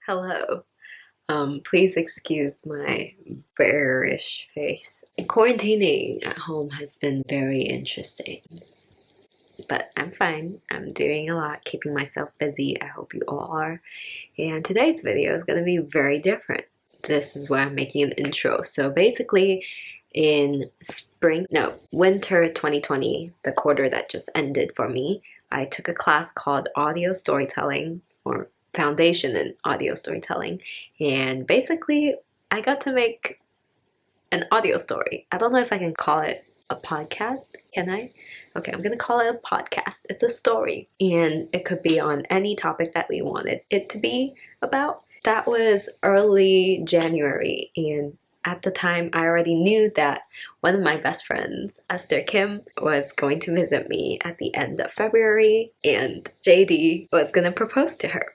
Hello. Please excuse my bearish face. Quarantining at home has been very interesting, but I'm fine. I'm doing a lot, keeping myself busy. I hope you all are. And today's video is going to be very different. This is where I'm making an intro. So basically, in winter 2020, the quarter that just ended for me, I took a class called audio storytelling, or foundation in audio storytelling, and basically I got to make an audio story. I don't know if I can call it a podcast. Can I? Okay, I'm gonna call it a podcast. It's a story, and it could be on any topic that we wanted it to be about. That was early January, and at the time I already knew that one of my best friends, Esther Kim, was going to visit me at the end of February, and JD was gonna propose to her.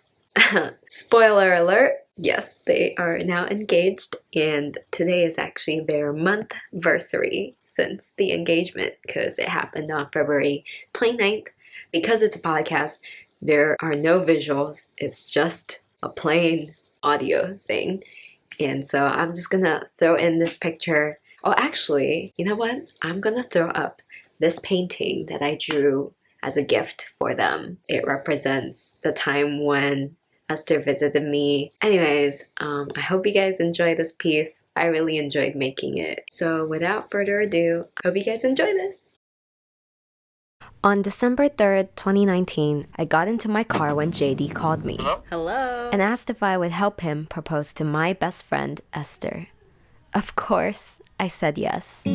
Spoiler alert, yes, they are now engaged, and today is actually their month-versary since the engagement, because it happened on February 29th. Because it's a podcast, there are no visuals, it's just a plain audio thing. And so I'm just gonna throw in this picture. Oh, actually, you know what? I'm gonna throw up this painting that I drew as a gift for them. It represents the time when Esther visited me. Anyways, I hope you guys enjoy this piece. I really enjoyed making it. So without further ado, I hope you guys enjoy this. On December 3rd, 2019, I got into my car when JD called me. Hello. And asked if I would help him propose to my best friend, Esther. Of course, I said yes.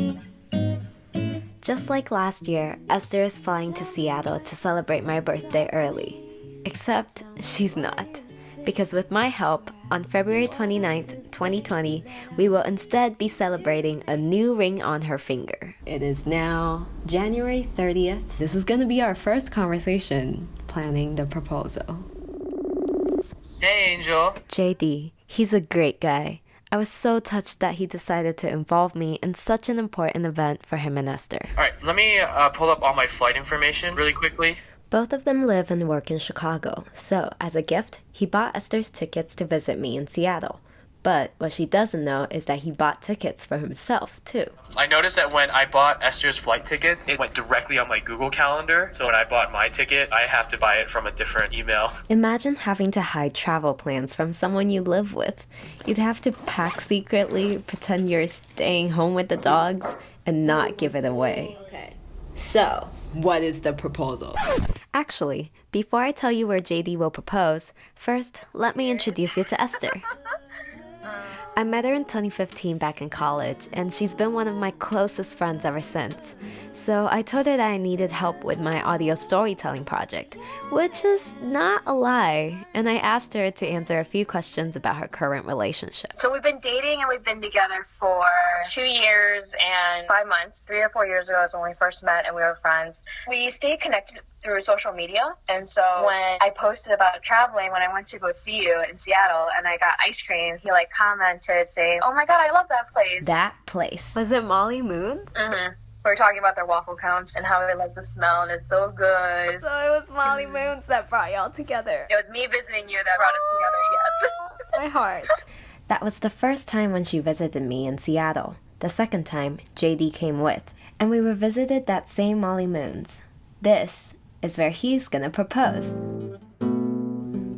Just like last year, Esther is flying to Seattle to celebrate my birthday early. Except she's not. Because with my help, on February 29th, 2020, we will instead be celebrating a new ring on her finger. It is now January 30th. This is going to be our first conversation planning the proposal. Hey, Angel. JD, he's a great guy. I was so touched that he decided to involve me in such an important event for him and Esther. All right, let me pull up all my flight information really quickly. Both of them live and work in Chicago, so as a gift, he bought Esther's tickets to visit me in Seattle. But what she doesn't know is that he bought tickets for himself, too. I noticed that when I bought Esther's flight tickets, it went directly on my Google Calendar. So when I bought my ticket, I have to buy it from a different email. Imagine having to hide travel plans from someone you live with. You'd have to pack secretly, pretend you're staying home with the dogs, and not give it away. Okay. So, what is the proposal? Actually, before I tell you where JD will propose, first, let me introduce you to Esther. I met her in 2015 back in college, and she's been one of my closest friends ever since. So I told her that I needed help with my audio storytelling project, which is not a lie, and I asked her to answer a few questions about her current relationship. So we've been dating and we've been together for 2 years and 5 months. 3 or 4 years ago is when we first met and we were friends. We stayed connected through social media, and so when I posted about traveling, when I went to go see you in Seattle and I got ice cream, he commented saying, "Oh my god, I love that place." That place. Was it Molly Moon's? Mm-hmm. We were talking about their waffle cones and how I like the smell, and it's so good. So it was Molly Moon's that brought y'all together. It was me visiting you that brought us together, yes. My heart. That was the first time when she visited me in Seattle. The second time, JD came with, and we revisited that same Molly Moon's. This is where he's gonna propose.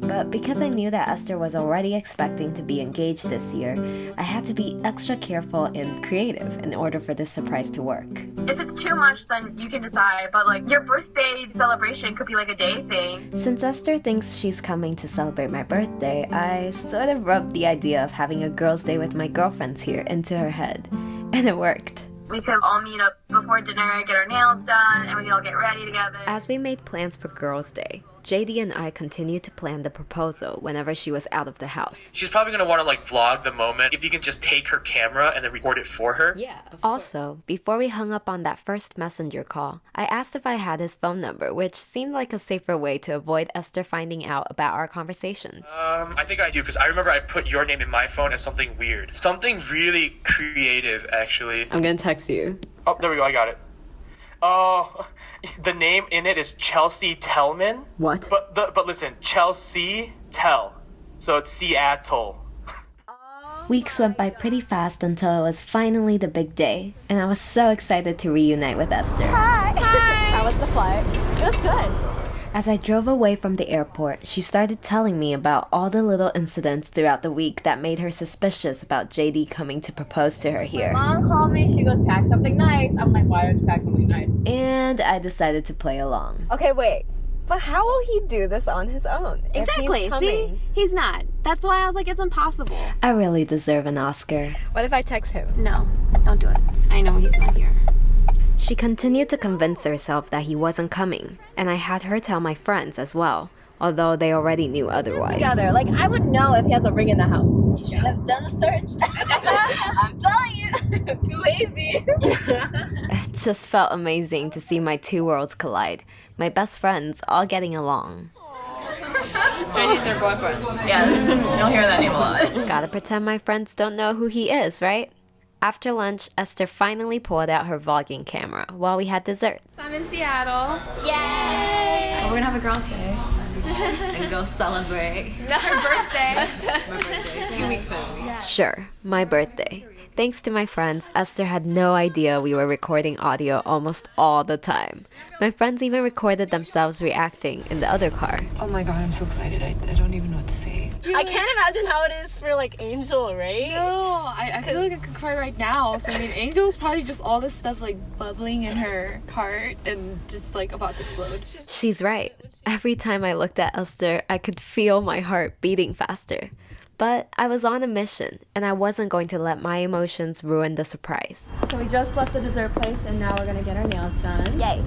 But because I knew that Esther was already expecting to be engaged this year, I had to be extra careful and creative in order for this surprise to work. If it's too much, then you can decide, but your birthday celebration could be a day thing. Since Esther thinks she's coming to celebrate my birthday, I sort of rubbed the idea of having a girls' day with my girlfriends here into her head. And it worked. We could all meet up before dinner, get our nails done, and we could all get ready together. As we made plans for Girls' Day, JD and I continued to plan the proposal whenever she was out of the house. She's probably going to want to vlog the moment. If you can just take her camera and then record it for her. Yeah. Also, before we hung up on that first messenger call, I asked if I had his phone number, which seemed like a safer way to avoid Esther finding out about our conversations. I think I do, because I remember I put your name in my phone as something weird. Something really creative, actually. I'm gonna text you. Oh, there we go, I got it. Oh, the name in it is Chelsea Tellman. What? But listen, Chelsea Tell. So it's Seattle. Weeks went by pretty fast until it was finally the big day, and I was so excited to reunite with Esther. Hi! How was the flight? It was good. As I drove away from the airport, she started telling me about all the little incidents throughout the week that made her suspicious about JD coming to propose to her here. Mom called me, she goes, pack something nice. I'm like, why don't you pack something nice? And I decided to play along. Okay, wait. But how will he do this on his own? Exactly. See? He's not. That's why I was like, it's impossible. I really deserve an Oscar. What if I text him? No, don't do it. I know he's not here. She continued to convince herself that he wasn't coming, and I had her tell my friends as well, although they already knew otherwise. Together. Like, I would know if he has a ring in the house. You should have done a search. I'm telling you. I'm too lazy. It just felt amazing to see my two worlds collide. My best friends all getting along. JD's her boyfriend. Yes. You'll hear that name a lot. Gotta pretend my friends don't know who he is, right? After lunch, Esther finally pulled out her vlogging camera while we had dessert. So I'm in Seattle. Yay! We're gonna have a girls' day. And go celebrate. Her birthday. 2 weeks in. Sure, my birthday. Thanks to my friends, Esther had no idea we were recording audio almost all the time. My friends even recorded themselves reacting in the other car. Oh my god, I'm so excited. I don't even know what to say. I can't imagine how it is for like Angel, right? No, I feel like I could cry right now. So I mean, Angel's probably just all this stuff like bubbling in her heart and just like about to explode. She's right. Every time I looked at Esther, I could feel my heart beating faster. But I was on a mission, and I wasn't going to let my emotions ruin the surprise. So we just left the dessert place and now we're gonna get our nails done. Yay.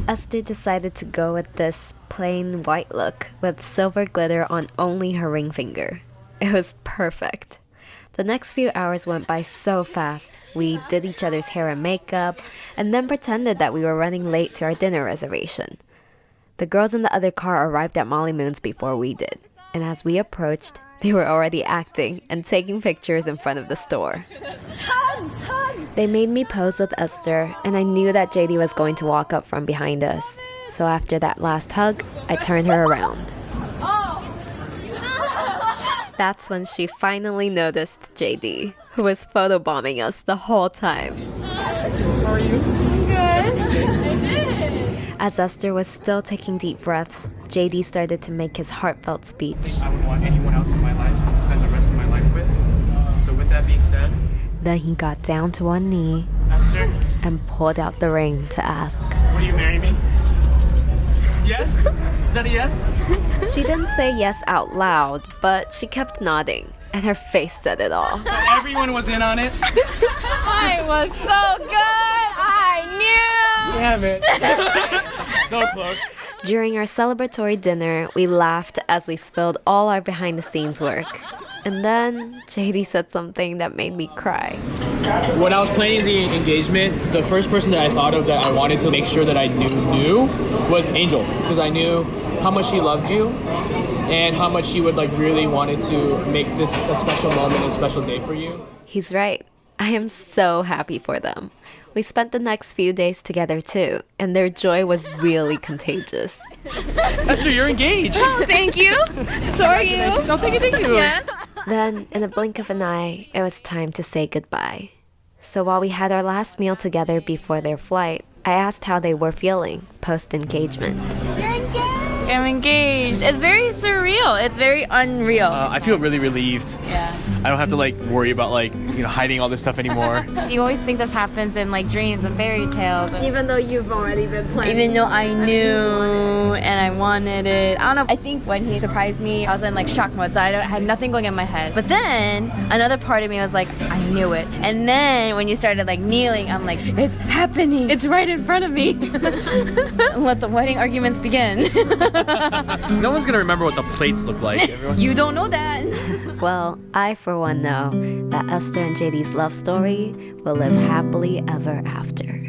Esther decided to go with this plain white look with silver glitter on only her ring finger. It was perfect. The next few hours went by so fast. We did each other's hair and makeup, and then pretended that we were running late to our dinner reservation. The girls in the other car arrived at Molly Moon's before we did, and as we approached, they were already acting and taking pictures in front of the store. They made me pose with Esther, and I knew that JD was going to walk up from behind us. So after that last hug, I turned her around. That's when she finally noticed JD, who was photobombing us the whole time. How are you? As Esther was still taking deep breaths, JD started to make his heartfelt speech. I would want anyone else in my life to spend the rest of my life with. So with that being said, Then he got down to one knee Esther, and pulled out the ring to ask. will you marry me? Yes? Is that a yes? She didn't say yes out loud, but she kept nodding, and her face said it all. So everyone was in on it. It was so good! I knew! Damn it. So close. During our celebratory dinner, we laughed as we spilled all our behind-the-scenes work. And then JD said something that made me cry. When I was planning the engagement, the first person that I thought of that I wanted to make sure that I knew was Angel, because I knew how much she loved you and how much she would like really wanted to make this a special moment, a special day for you. He's right. I am so happy for them. We spent the next few days together too, and their joy was really contagious. Esther, you're engaged. Oh, thank you! So are you? Oh, thank you. Yes. Then, in a blink of an eye, it was time to say goodbye. So while we had our last meal together before their flight, I asked how they were feeling post-engagement. I'm engaged. It's very surreal. It's very unreal. I feel really relieved. Yeah. I don't have to like worry about like, hiding all this stuff anymore. You always think this happens in like dreams and fairy tales. Even though you've already been planning. Even though I knew and I wanted it. I don't know. I think when he surprised me, I was in like shock mode. So I had nothing going in my head. But then another part of me was like, I knew it. And then when you started like kneeling, I'm like, it's happening. It's right in front of me. Let the wedding arguments begin. No one's gonna remember what the plates look like. You don't know that. Well, I for one know that Esther and JD's love story will live happily ever after.